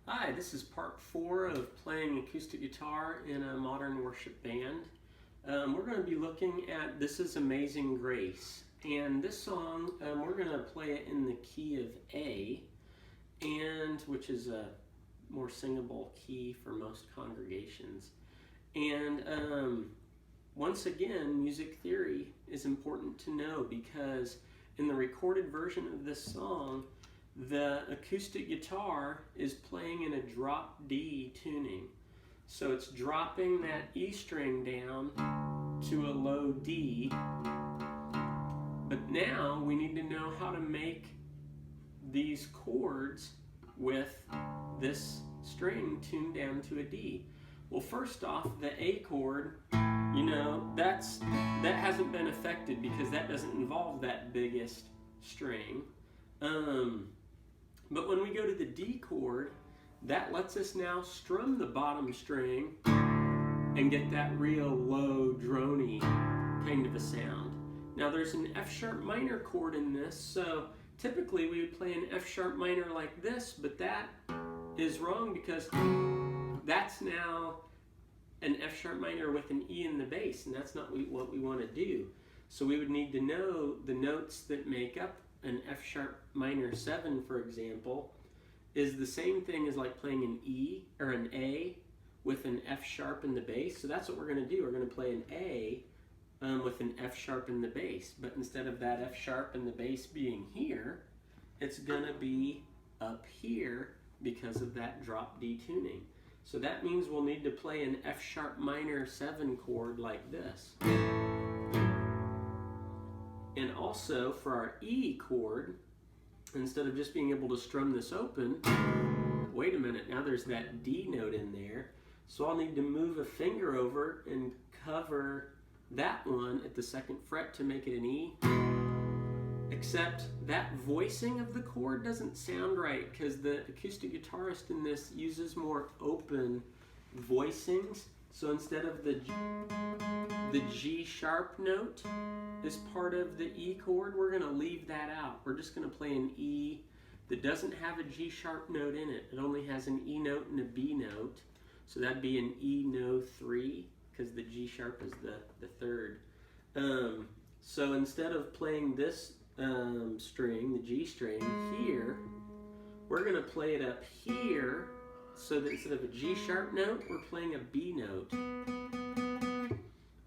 Hi, this is part 4 of playing acoustic guitar in a modern worship band. We're going to be looking at This Is Amazing Grace. And this song, we're going to play it in the key of A, which is a more singable key for most congregations. And once again, music theory is important to know because in the recorded version of this song, the acoustic guitar is playing in a drop D tuning. So it's dropping that E string down to a low D. But now we need to know how to make these chords with this string tuned down to a D. Well, first off, the A chord, that hasn't been affected because that doesn't involve that biggest string. But when we go to the D chord, that lets us now strum the bottom string and get that real low, droney kind of a sound. Now there's an F sharp minor chord in this, so typically we would play an F sharp minor like this, but that is wrong because that's now an F sharp minor with an E in the bass, and that's not what we want to do. So we would need to know the notes that make up an F sharp minor 7, for example, is the same thing as like playing an E or an A with an F sharp in the bass. So that's what we're going to do. We're going to play an A with an F sharp in the bass. But instead of that F sharp in the bass being here, it's going to be up here because of that drop D tuning. So that means we'll need to play an F sharp minor 7 chord like this. And also for our E chord, instead of just being able to strum this open, wait a minute, now there's that D note in there. So I'll need to move a finger over and cover that one at the 2nd fret to make it an E. Except that voicing of the chord doesn't sound right because the acoustic guitarist in this uses more open voicings. So instead of the G sharp note is part of the E chord, we're going to leave that out. We're just going to play an E that doesn't have a G sharp note in it. It only has an E note and a B note. So that'd be an E no 3 because the G sharp is the 3rd. So instead of playing this string, the G string here, we're going to play it up here. So that instead of a G sharp note, we're playing a B note.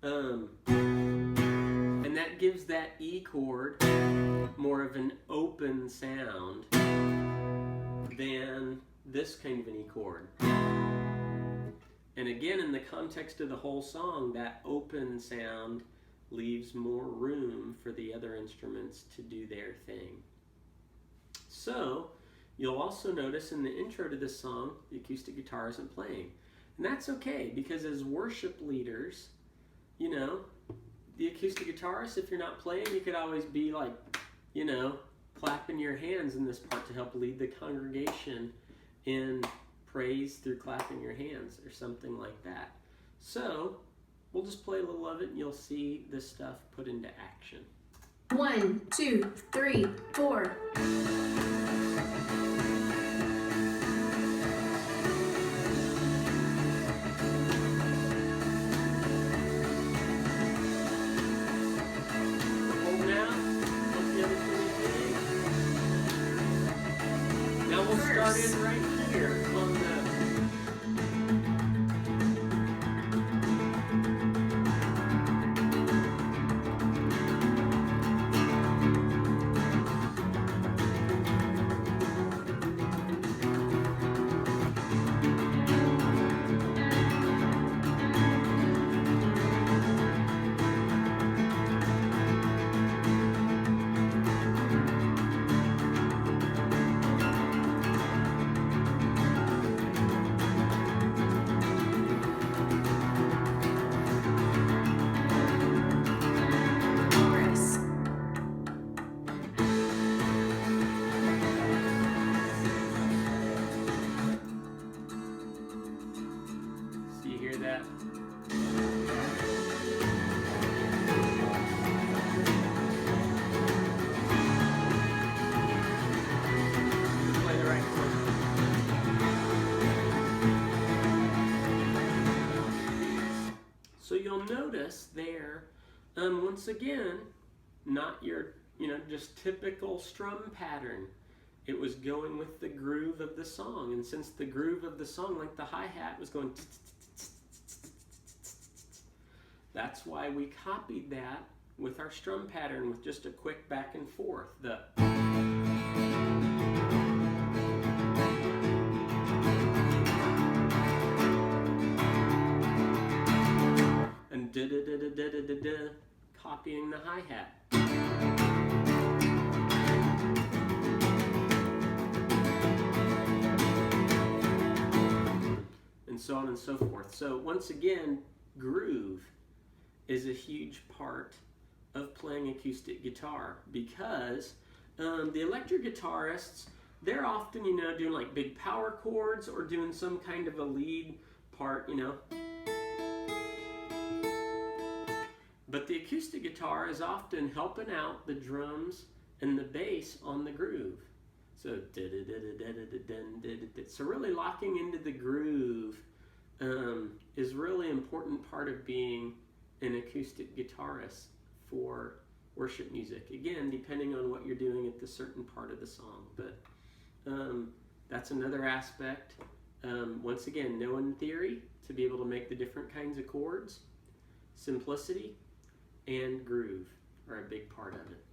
And that gives that E chord more of an open sound than this kind of an E chord. And again, in the context of the whole song, that open sound leaves more room for the other instruments to do their thing. So you'll also notice in the intro to this song, the acoustic guitar isn't playing. And that's okay, because as worship leaders, the acoustic guitarist, if you're not playing, you could always be like, clapping your hands in this part to help lead the congregation in praise through clapping your hands or something like that. So we'll just play a little of it and you'll see this stuff put into action. 1, 2, 3, 4. Now we'll start in right here on the notice there, once again, not your, just typical strum pattern. It was going with the groove of the song. And since the groove of the song, like the hi-hat, was going, that's why we copied that with our strum pattern with just a quick back and forth. The and da-da-da-da-da-da-da, copying the hi-hat. And so on and so forth. So once again, groove is a huge part of playing acoustic guitar, because the electric guitarists, they're often, doing like big power chords or doing some kind of a lead part, But the acoustic guitar is often helping out the drums and the bass on the groove. So, so really locking into the groove is really important part of being an acoustic guitarist for worship music. Again, depending on what you're doing at the certain part of the song. But that's another aspect. Once again, knowing theory to be able to make the different kinds of chords, simplicity, and groove are a big part of it.